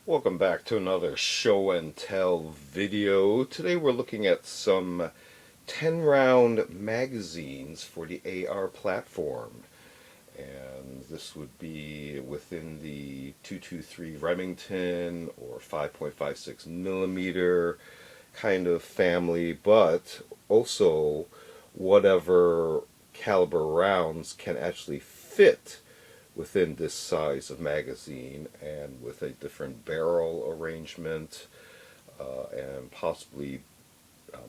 Welcome back to another show and tell video. Today we're looking at some 10-round magazines for the AR platform. And this would be within the 223 Remington or 5.56 millimeter kind of family, but also whatever caliber rounds can actually fit within this size of magazine, and with a different barrel arrangement and possibly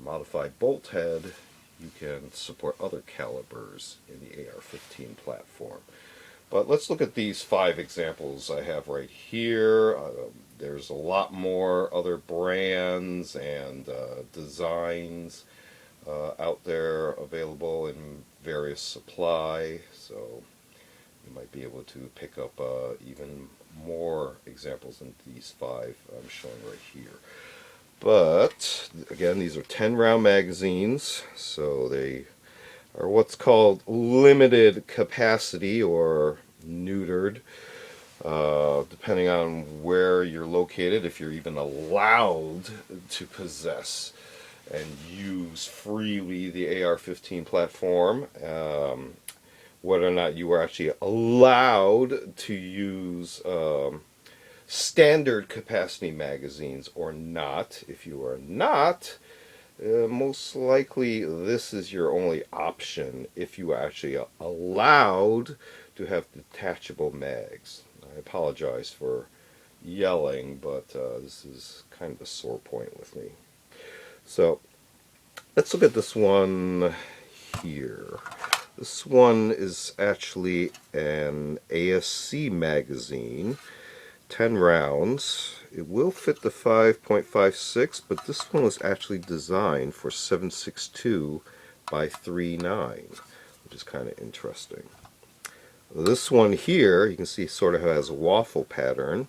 modified bolt head, you can support other calibers in the AR-15 platform. But let's look at these 5 examples I have right here. There's a lot more other brands and designs out there available in various supply, so you might be able to pick up even more examples than these 5 I'm showing right here. But again, these are 10-round magazines, so they are what's called limited capacity or neutered, depending on where you're located, if you're even allowed to possess and use freely the AR-15 platform. Whether or not you are actually allowed to use standard capacity magazines or not. If you are not, most likely this is your only option if you are actually allowed to have detachable mags. I apologize for yelling, but this is kind of a sore point with me. So let's look at this one here. This one is actually an ASC magazine, 10 rounds. It will fit the 5.56, but this one was actually designed for 7.62 by 3.9, which is kind of interesting. This one here, you can see, sort of has a waffle pattern,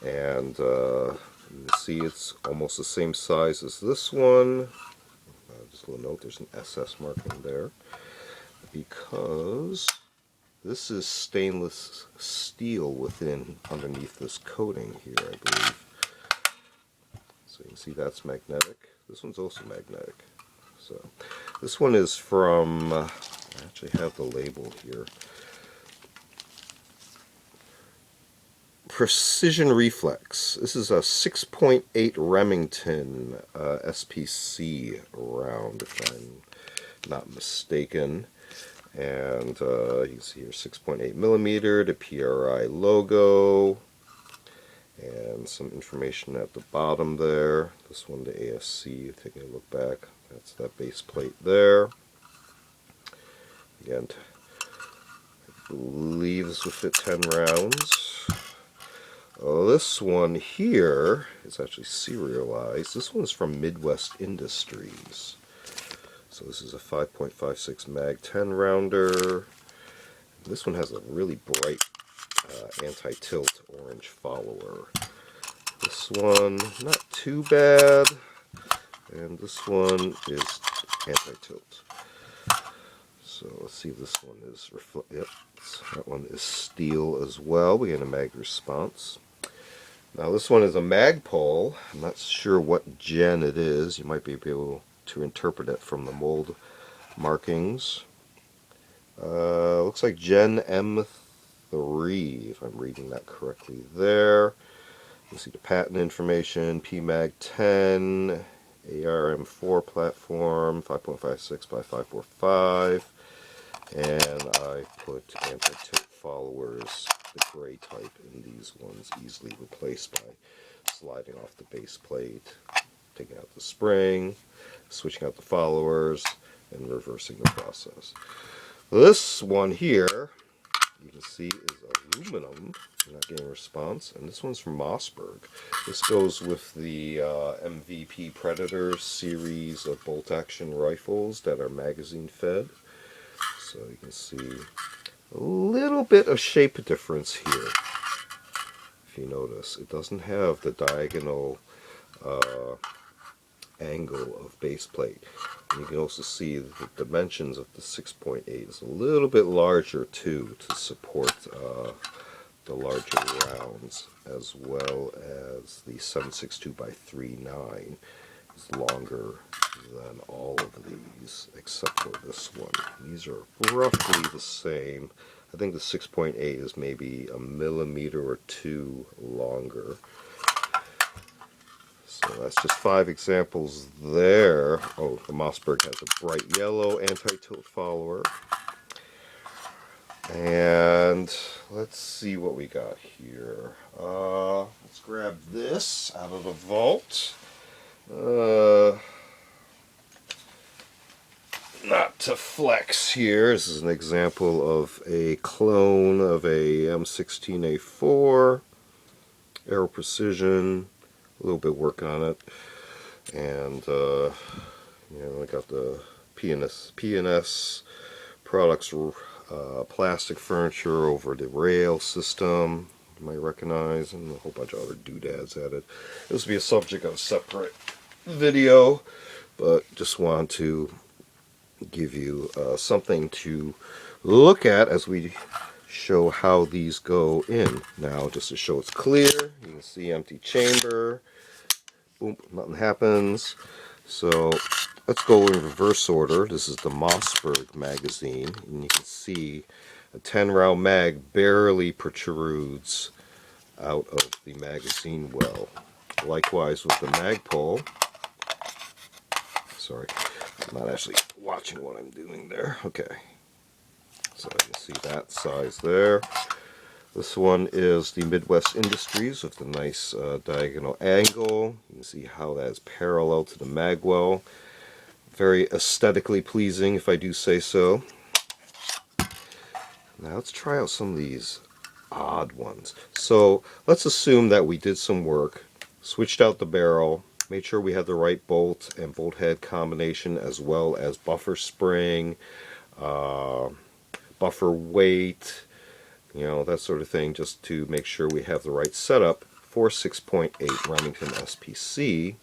and you can see it's almost the same size as this one. Just a little note, there's an SS marking there, because this is stainless steel underneath this coating here, I believe. So you can see that's magnetic. This one's also magnetic. So this one is from, I actually have the label here, Precision Reflex. This is a 6.8 Remington SPC round, if I'm not mistaken. And you can see here 6.8 millimeter, the PRI logo, and some information at the bottom there. This one, the ASC, taking a look back, that's that base plate there. Again, I believe this will fit 10 rounds. This one here is actually serialized. This one is from Midwest Industries. So this is a 5.56 mag 10 rounder. This one has a really bright anti-tilt orange follower. This one, not too bad. And this one is anti-tilt. So let's see if this one is yep, that one is steel as well. We get a mag response. Now this one is a MAGPUL. I'm not sure what gen it is. You might be able to interpret it from the mold markings. Looks like Gen M3, if I'm reading that correctly there. You see the patent information, PMAG 10, AR-M4 platform, 5.56 by 5.45, and I put anti-tilt followers, the gray type, in these ones, easily replaced by sliding off the base plate, taking out the spring, switching out the followers, and reversing the process. This one here, you can see, is aluminum. You're not getting a response. And this one's from MOSSBERG. This goes with the MVP Predator series of bolt-action rifles that are magazine fed. So you can see a little bit of shape difference here. If you notice, it doesn't have the diagonal angle of base plate. And you can also see the dimensions of the 6.8 is a little bit larger too, to support the the larger rounds, as well as the 7.62x3.9 is longer than all of these, except for this one. These are roughly the same. I think the 6.8 is maybe a millimeter or two longer. So that's just 5 examples there. Oh, the MOSSBERG has a bright yellow anti-tilt follower. And let's see what we got here. Let's grab this out of the vault. Not to flex here. This is an example of a clone of a M16A4. Aero Precision. A little bit work on it. And, you know, I got the P&S products, plastic furniture over the rail system. You might recognize, and a whole bunch of other doodads at it. This will be a subject of a separate video, but just want to give you something to look at as we show how these go in. Now, just to show it's clear, you can see empty chamber. Boom, nothing happens. So let's go in reverse order. This is the MOSSBERG magazine, and you can see a 10-round mag barely protrudes out of the magazine well. Likewise with the MAGPUL. Sorry, I'm not actually watching what I'm doing there. Okay, so you can see that size there. This one is the Midwest Industries with the nice diagonal angle. You can see how that is parallel to the magwell. Very aesthetically pleasing, if I do say so. Now let's try out some of these odd ones. So let's assume that we did some work, switched out the barrel, made sure we had the right bolt and bolt head combination, as well as buffer spring, buffer weight, you know, that sort of thing, just to make sure we have the right setup for 6.8 Remington SPC. You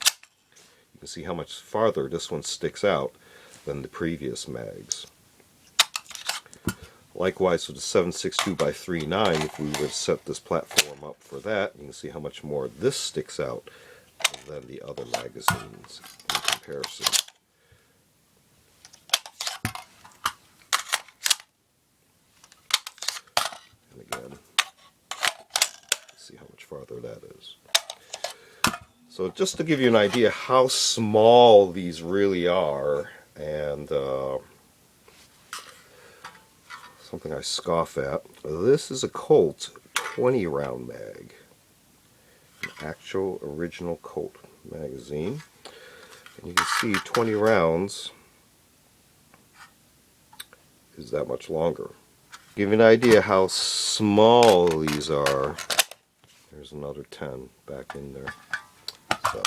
can see how much farther this one sticks out than the previous mags. Likewise with the 7.62x3.9, if we were to set this platform up for that, you can see how much more this sticks out than the other magazines in comparison. And again, see how much farther that is. So just to give you an idea how small these really are, and something I scoff at, this is a Colt 20 round mag. An actual original Colt magazine. And you can see 20 rounds is that much longer. Give you an idea how small these are. There's another 10 back in there. So,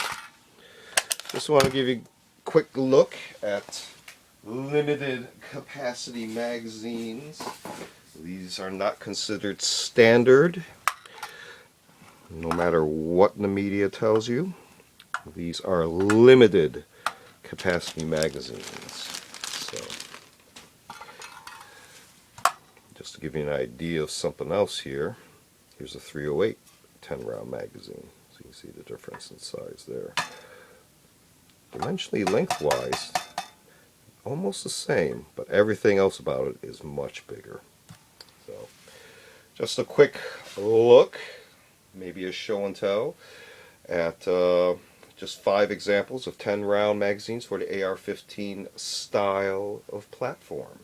just want to give you a quick look at limited capacity magazines. These are not considered standard, no matter what the media tells you. These are limited capacity magazines. So, just to give you an idea of something else here, here's a 308 10-round magazine. So you can see the difference in size there. Dimensionally, lengthwise, almost the same, but everything else about it is much bigger. So, just a quick look, maybe a show and tell, at just 5 examples of 10-round magazines for the AR-15 style of platform.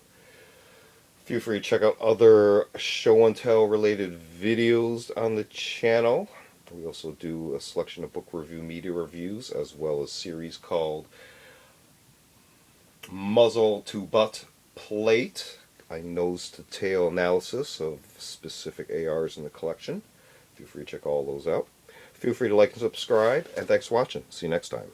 Feel free to check out other show and tell related videos on the channel. We also do a selection of book review media reviews, as well as a series called Muzzle to Butt Plate, a nose to tail analysis of specific ARs in the collection. Feel free to check all those out. Feel free to like and subscribe, and thanks for watching. See you next time.